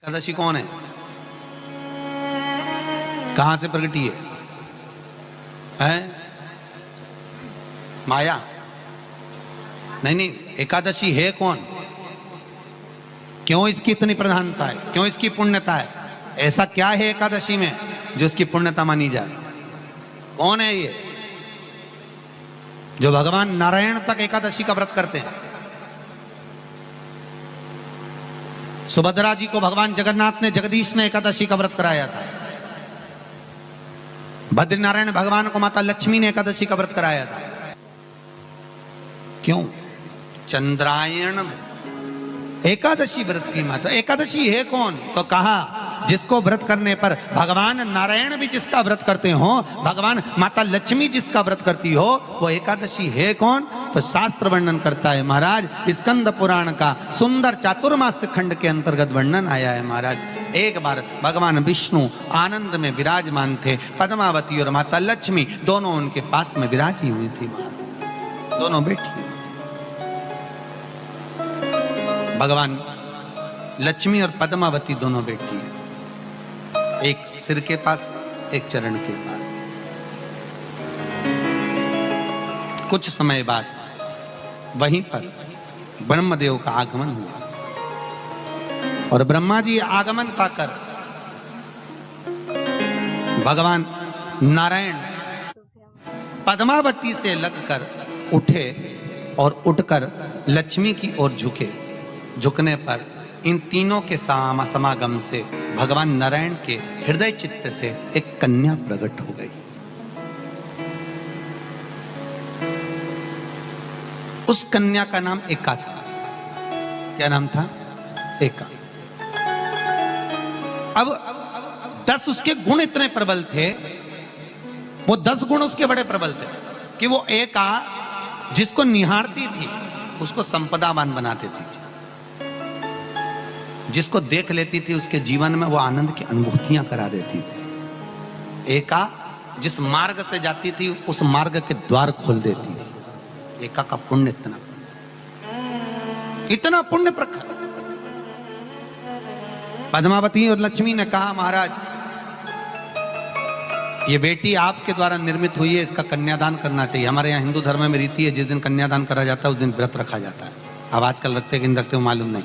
एकादशी कौन है? कहां से प्रगटी है? माया? नहीं, एकादशी है कौन? क्यों इसकी इतनी प्रधानता है? क्यों इसकी पुण्यता है? ऐसा क्या है एकादशी में जो इसकी पुण्यता मानी जाए? कौन है ये जो भगवान नारायण तक एकादशी का व्रत करते हैं? सुभद्रा जी को भगवान जगन्नाथ ने, जगदीश ने एकादशी का व्रत कराया था। बद्रीनारायण भगवान को माता लक्ष्मी ने एकादशी का व्रत कराया था। क्यों? चंद्रायण एकादशी व्रत की माता। एकादशी है कौन? तो कहा जिसको व्रत करने पर भगवान नारायण भी जिसका व्रत करते हो, भगवान माता लक्ष्मी जिसका व्रत करती हो, वो एकादशी है कौन? तो शास्त्र वर्णन करता है महाराज, स्कंद पुराण का सुंदर चातुर्मास्य खंड के अंतर्गत वर्णन आया है महाराज। एक बार भगवान विष्णु आनंद में विराजमान थे, पद्मावती और माता लक्ष्मी दोनों उनके पास में विराजी हुई थी, दोनों बैठी। भगवान लक्ष्मी और पद्मावती दोनों बैठी है, एक सिर के पास, एक चरण के पास। कुछ समय बाद वहीं पर ब्रह्मदेव का आगमन हुआ और ब्रह्मा जी आगमन पाकर भगवान नारायण पद्मावती से लगकर उठे और उठकर लक्ष्मी की ओर झुके। झुकने पर इन तीनों के समागम से भगवान नारायण के हृदय चित्त से एक कन्या प्रकट हो गई। उस कन्या का नाम एका था। क्या नाम था? एका। अब 10 उसके गुण इतने प्रबल थे, वो 10 गुण उसके बड़े प्रबल थे कि वो एका जिसको निहारती थी उसको संपदावान बना देती थी। जिसको देख लेती थी उसके जीवन में वो आनंद की अनुभूतियां करा देती थी। एका जिस मार्ग से जाती थी उस मार्ग के द्वार खोल देती थी। एका का पुण्य इतना पुण्य प्रखर। पद्मावती और लक्ष्मी ने कहा, महाराज ये बेटी आपके द्वारा निर्मित हुई है, इसका कन्यादान करना चाहिए। हमारे यहाँ हिंदू धर्म में रीति है, जिस दिन कन्यादान करा जाता है उस दिन व्रत रखा जाता है। अब आजकल रखते कि नहीं रखते हो मालूम नहीं,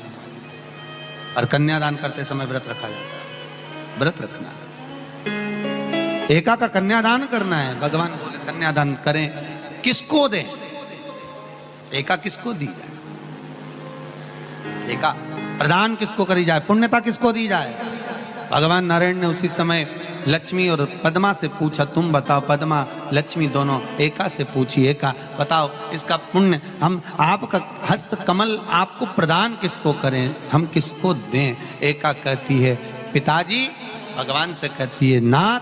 और कन्यादान करते समय व्रत रखा जाता है। व्रत रखना, एका का कन्यादान करना है। भगवान बोले कन्यादान करें, किसको दें? एका किसको दी जाए? एका प्रदान किसको करी जाए? पुण्यता किसको दी जाए? भगवान नारायण ने उसी समय लक्ष्मी और पद्मा से पूछा, तुम बताओ। पद्मा लक्ष्मी दोनों एका से पूछी, एका बताओ इसका पुण्य हम आपका हस्त कमल आपको प्रदान किसको करें, हम किसको दें? एका कहती है पिताजी, भगवान से कहती है नाथ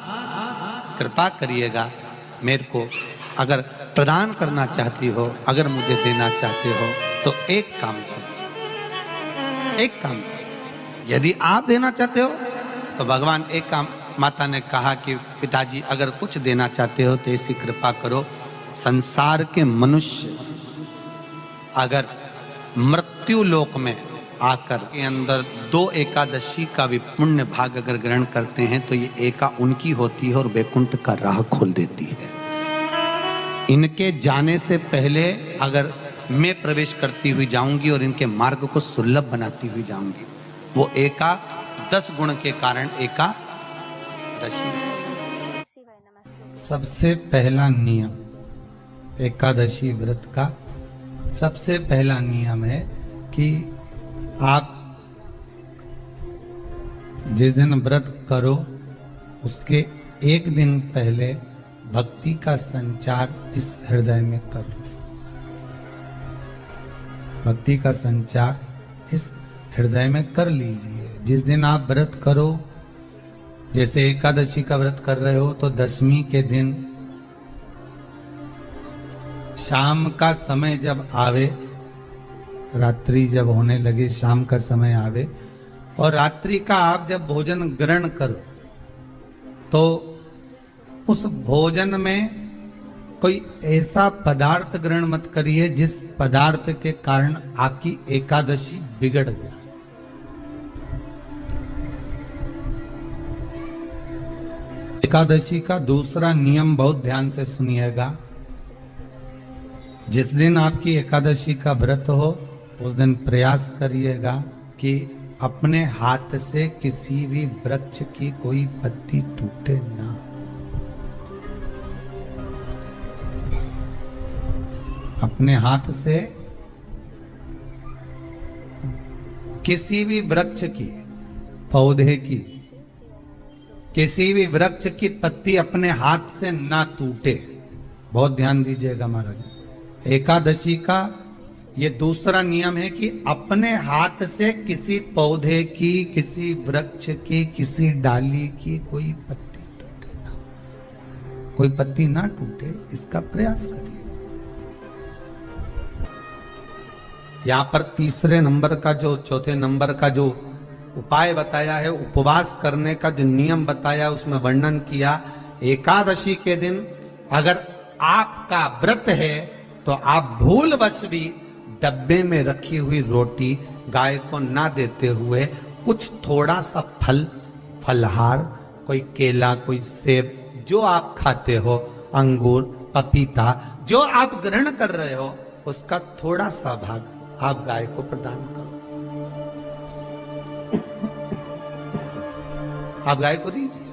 कृपा करिएगा मेरे को, अगर प्रदान करना चाहती हो, अगर मुझे देना चाहते हो तो एक काम करो, एक काम करो। यदि आप देना चाहते हो तो भगवान एक काम, माता ने कहा कि पिताजी अगर कुछ देना चाहते हो तो ऐसी कृपा करो, संसार के मनुष्य अगर मृत्यु लोक में आकर के अंदर 2 एकादशी का भी पुण्य भाग अगर ग्रहण करते हैं तो ये एका उनकी होती है और वैकुंठ का राह खोल देती है। इनके जाने से पहले अगर मैं प्रवेश करती हुई जाऊंगी और इनके मार्ग को सुलभ बनाती हुई जाऊंगी, वो एका 10 गुण के कारण एकादशी। सबसे पहला नियम एकादशी व्रत का, सबसे पहला नियम है कि आप जिस दिन व्रत करो उसके एक दिन पहले भक्ति का संचार इस हृदय में करो। भक्ति का संचार इस हृदय में कर लीजिए। जिस दिन आप व्रत करो, जैसे एकादशी का व्रत कर रहे हो तो 10वीं के दिन शाम का समय जब आवे, रात्रि जब होने लगे, शाम का समय आवे और रात्रि का आप जब भोजन ग्रहण करो तो उस भोजन में कोई ऐसा पदार्थ ग्रहण मत करिए जिस पदार्थ के कारण आपकी एकादशी बिगड़ जाए। एकादशी का दूसरा नियम बहुत ध्यान से सुनिएगा। जिस दिन आपकी एकादशी का व्रत हो उस दिन प्रयास करिएगा कि अपने हाथ से किसी भी वृक्ष की कोई पत्ती टूटे ना। अपने हाथ से किसी भी वृक्ष की, पौधे की, किसी भी वृक्ष की पत्ती अपने हाथ से ना टूटे। बहुत ध्यान दीजिएगा महाराज। एकादशी का ये दूसरा नियम है कि अपने हाथ से किसी पौधे की, किसी वृक्ष की, किसी डाली की कोई पत्ती टूटे ना, कोई पत्ती ना टूटे, इसका प्रयास करिए। यहां पर तीसरे नंबर का जो, चौथे नंबर का जो उपाय बताया है, उपवास करने का जो नियम बताया, उसमें वर्णन किया। एकादशी के दिन अगर आपका व्रत है तो आप भूलवश भी डब्बे में रखी हुई रोटी गाय को ना देते हुए कुछ थोड़ा सा फल, फलहार, कोई केला, कोई सेब, जो आप खाते हो, अंगूर, पपीता, जो आप ग्रहण कर रहे हो, उसका थोड़ा सा भाग आप गाय को प्रदान करो। आप गाय को दीजिए।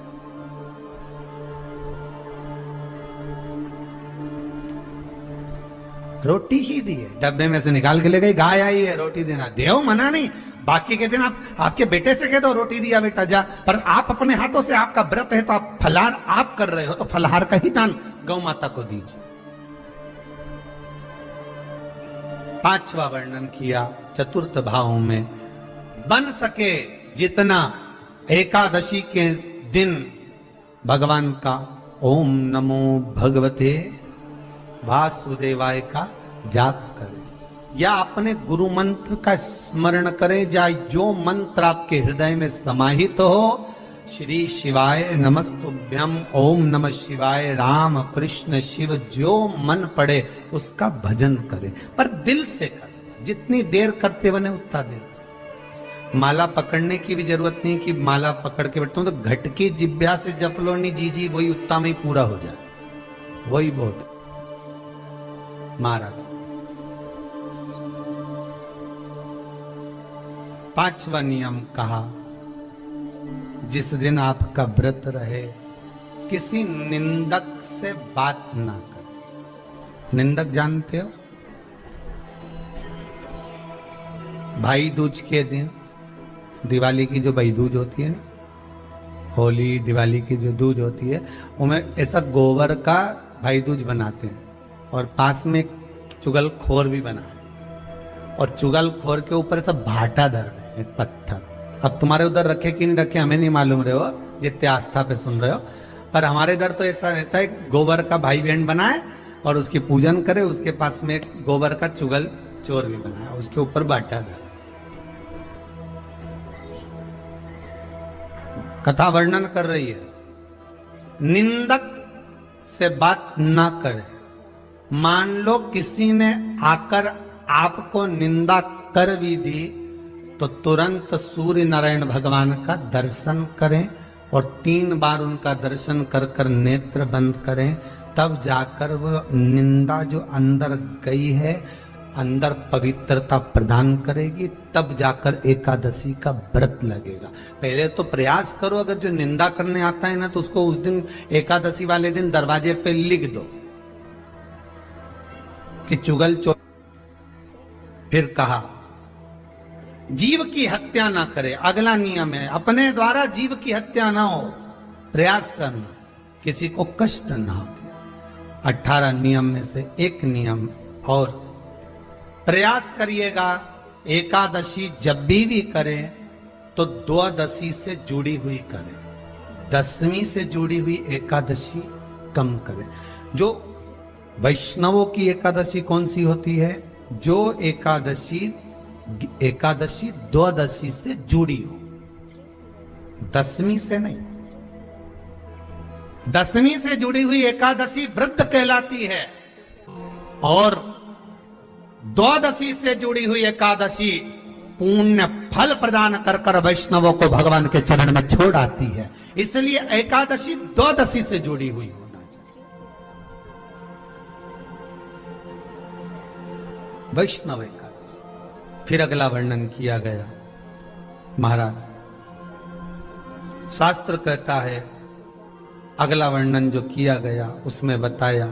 रोटी ही दी है, डब्बे में से निकाल के ले गई, गाय आई है, रोटी देना, देव मना नहीं। बाकी के दिन आप आपके बेटे से कह दो रोटी दिया बेटा जा, पर आप अपने हाथों से, आपका व्रत है तो आप फलाहार आप कर रहे हो तो फलाहार का ही दान गौ माता को दीजिए। पांचवा वर्णन किया चतुर्थ भाव में, बन सके जितना एकादशी के दिन भगवान का ओम नमो भगवते वासुदेवाय का जाप करें, या अपने गुरु मंत्र का स्मरण करें, या जो मंत्र आपके हृदय में समाहित हो, श्री शिवाय नमस्तुभ्यम, ओम नमः शिवाय, राम कृष्ण शिव, जो मन पड़े उसका भजन करें, पर दिल से करें। जितनी देर करते बने उतना देर। माला पकड़ने की भी जरूरत नहीं कि माला पकड़ के बैठता हूं तो घटकी जिब्या से जप लो, नहीं जी वही उतना में ही पूरा हो जाए, वही बहुत। महाराज पांचवा नियम कहा, जिस दिन आपका व्रत रहे किसी निंदक से बात ना करें। निंदक जानते हो? भाई दूज के दिन, दिवाली की जो भाई दूज होती है ना, होली दिवाली की जो दूज होती है, उनमें ऐसा गोबर का भाई दूज बनाते हैं और पास में चुगलखोर भी बना है, और चुगलखोर के ऊपर ऐसा भाटा धर रहे हैं, एक पत्थर। अब तुम्हारे उधर रखे कि नहीं रखे हमें नहीं मालूम रहे हो, जितने आस्था पे सुन रहे हो, पर हमारे इधर तो ऐसा रहता है, गोबर का भाई बहन बनाए और उसकी पूजन करे, उसके पास में एक गोबर का चुगल चोर भी बनाया, उसके ऊपर भाटा धर। कथा वर्णन कर रही है, निंदक से बात ना करें। मान लो किसी ने आकर आपको निंदा कर भी दी तो तुरंत सूर्य नारायण भगवान का दर्शन करें और 3 बार उनका दर्शन कर कर नेत्र बंद करें, तब जाकर वो निंदा जो अंदर गई है, अंदर पवित्रता प्रदान करेगी, तब जाकर एकादशी का व्रत लगेगा। पहले तो प्रयास करो, अगर जो निंदा करने आता है ना तो उसको उस दिन एकादशी वाले दिन दरवाजे पे लिख दो कि चुगल चोर। फिर कहा जीव की हत्या ना करे, अगला नियम है, अपने द्वारा जीव की हत्या ना हो, प्रयास करना, किसी को कष्ट ना हो। 18 नियम में से एक नियम और, प्रयास करिएगा एकादशी जब भी करें तो द्वादशी से जुड़ी हुई करें, 10वीं से जुड़ी हुई एकादशी कम करें। जो वैष्णवों की एकादशी कौन सी होती है? जो एकादशी द्वादशी से जुड़ी हो, 10वीं से नहीं। 10वीं से जुड़ी हुई एकादशी व्रत कहलाती है, और द्वादशी से जुड़ी हुई एकादशी पुण्य फल प्रदान कर कर वैष्णवों को भगवान के चरण में छोड़ आती है। इसलिए एकादशी द्वादशी से जुड़ी हुई होना चाहिए। वैष्णव एकादशी। फिर अगला वर्णन किया गया। महाराज शास्त्र कहता है, अगला वर्णन जो किया गया उसमें बताया,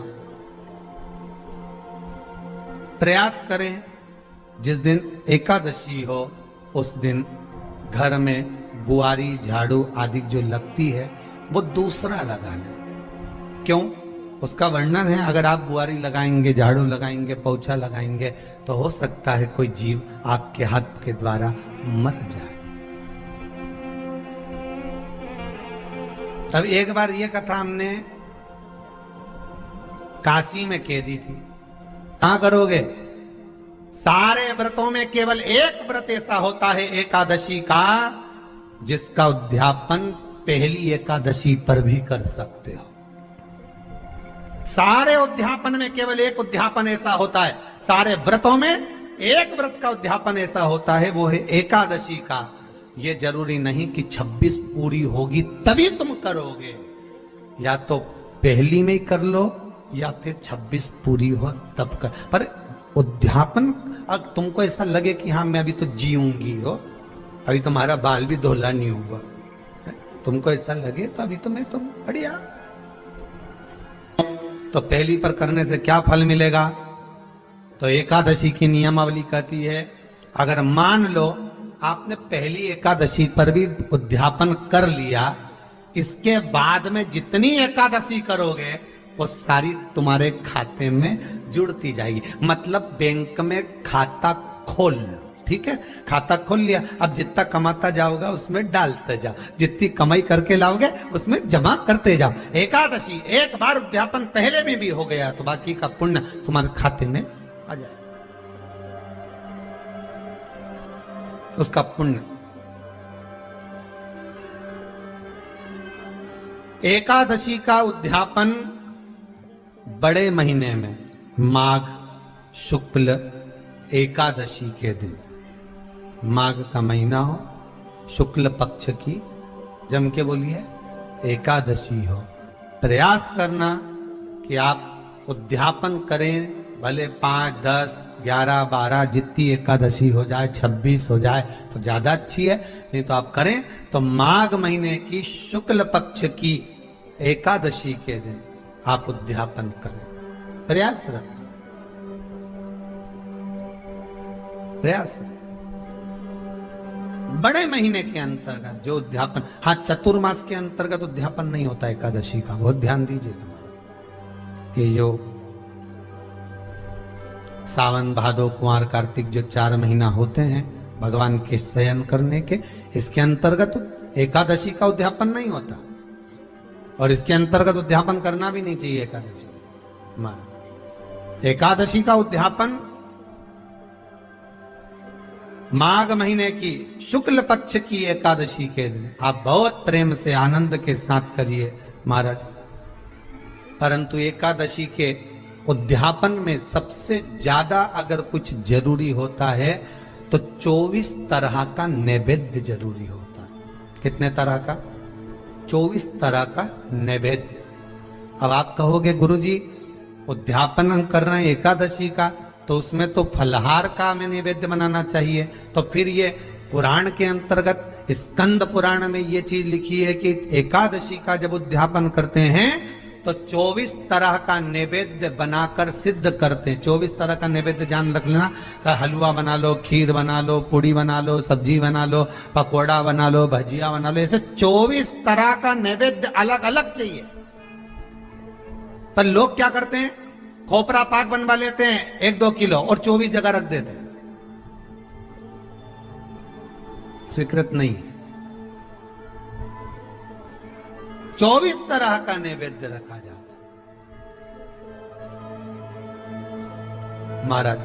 प्रयास करें जिस दिन एकादशी हो उस दिन घर में बुआरी झाड़ू आदि जो लगती है वो दूसरा लगा लें। क्यों? उसका वर्णन है, अगर आप बुआरी लगाएंगे, झाड़ू लगाएंगे, पोछा लगाएंगे तो हो सकता है कोई जीव आपके हाथ के द्वारा मर जाए। तब एक बार ये कथा हमने काशी में कह दी थी। कहां करोगे? सारे व्रतों में केवल एक व्रत ऐसा होता है एकादशी का, जिसका उद्यापन पहली एकादशी पर भी कर सकते हो। सारे उद्यापन में केवल एक उद्यापन ऐसा होता है, सारे व्रतों में एक व्रत का उद्यापन ऐसा होता है, वो है एकादशी का। ये जरूरी नहीं कि 26 पूरी होगी तभी तुम करोगे, या तो पहली में ही कर लो या फिर 26 पूरी हो तब कर। पर उद्यापन, अगर तुमको ऐसा लगे कि हाँ मैं अभी तो जीऊंगी हो, अभी तुम्हारा बाल भी धोला नहीं हुआ, तुमको ऐसा लगे तो अभी तो मैं तो बढ़िया, तो पहली पर करने से क्या फल मिलेगा? तो एकादशी की नियमावली कहती है, अगर मान लो आपने पहली एकादशी पर भी उद्यापन कर लिया, इसके बाद में जितनी एकादशी करोगे वो सारी तुम्हारे खाते में जुड़ती जाएगी। मतलब बैंक में खाता खोल लो, ठीक है? खाता खोल लिया, अब जितना कमाता जाओगा उसमें डालते जाओ, जितनी कमाई करके लाओगे उसमें जमा करते जाओ। एकादशी एक बार उद्यापन पहले में भी हो गया तो बाकी का पुण्य तुम्हारे खाते में आ जाए, उसका पुण्य। एकादशी का उद्यापन बड़े महीने में माघ शुक्ल एकादशी के दिन, माघ का महीना हो, शुक्ल पक्ष की, जम के बोलिए, एकादशी हो, प्रयास करना कि आप उद्यापन करें। भले 5, 10, 11, 12 जितनी एकादशी हो जाए, 26 हो जाए तो ज्यादा अच्छी है, नहीं तो आप करें तो माघ महीने की शुक्ल पक्ष की एकादशी के दिन आप उद्यापन करें। प्रयास रखें, प्रयास रखें। बड़े महीने के अंतर्गत जो उद्यापन, हाँ चतुर्मास के अंतर्गत उद्यापन नहीं होता एकादशी का, बहुत ध्यान दीजिएगा। ये जो सावन भादो कुंवर कार्तिक जो 4 महीना होते हैं भगवान के शयन करने के, इसके अंतर्गत एकादशी का उद्यापन नहीं होता, और इसके अंतर्गत उद्यापन करना भी नहीं चाहिए एकादशी। एकादशी का उद्यापन माघ महीने की शुक्ल पक्ष की एकादशी के दिन आप बहुत प्रेम से आनंद के साथ करिए महाराज। परंतु एकादशी के उद्यापन में सबसे ज्यादा अगर कुछ जरूरी होता है तो 24 तरह का नैवेद्य जरूरी होता है। कितने तरह का? 24 तरह का नैवेद्य। अब आप कहोगे गुरुजी उद्यापन हम कर रहे हैं एकादशी का, तो उसमें तो फलहार का हमें नैवेद्य बनाना चाहिए। तो फिर ये पुराण के अंतर्गत स्कंद पुराण में ये चीज लिखी है कि एकादशी का जब उद्यापन करते हैं तो 24 तरह का नैवेद्य बनाकर सिद्ध करते हैं। 24 तरह का नैवेद्य जान रख लेना, का हलवा बना लो, खीर बना लो, पूड़ी बना लो, सब्जी बना लो, पकोड़ा बना लो, भजिया बना लो, ऐसे 24 तरह का नैवेद्य अलग अलग चाहिए। पर लोग क्या करते हैं, खोपरा पाक बनवा लेते हैं 1-2 किलो और 24 जगह रख देते हैं। स्वीकृत नहीं है। 24 तरह का नैवेद्य रखा जाता है। महाराज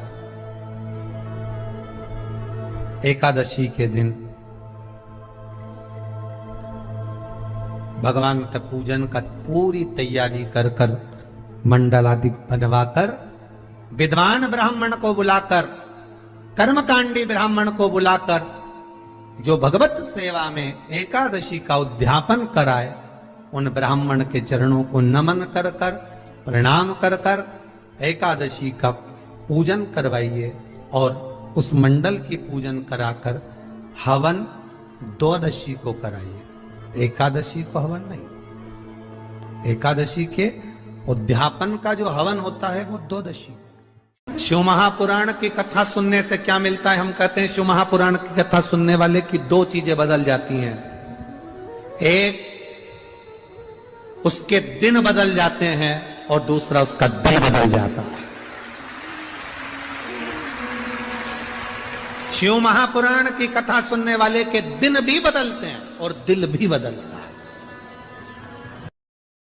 एकादशी के दिन भगवान का पूजन का पूरी तैयारी कर कर मंडल आदि बनवाकर विद्वान ब्राह्मण को बुलाकर कर्मकांडी ब्राह्मण को बुलाकर जो भगवत सेवा में एकादशी का उद्यापन कराए, उन ब्राह्मण के चरणों को नमन कर कर, प्रणाम कर कर एकादशी का पूजन करवाइए और उस मंडल की पूजन कराकर हवन द्वादशी को कराइए। एकादशी को हवन नहीं, एकादशी के उद्यापन का जो हवन होता है वो द्वादशी। शिव महापुराण की कथा सुनने से क्या मिलता है? हम कहते हैं शिव महापुराण की कथा सुनने वाले की दो चीजें बदल जाती हैं। एक, उसके दिन बदल जाते हैं और दूसरा, उसका दिल बदल जाता है। शिव महापुराण की कथा सुनने वाले के दिन भी बदलते हैं और दिल भी बदलता है।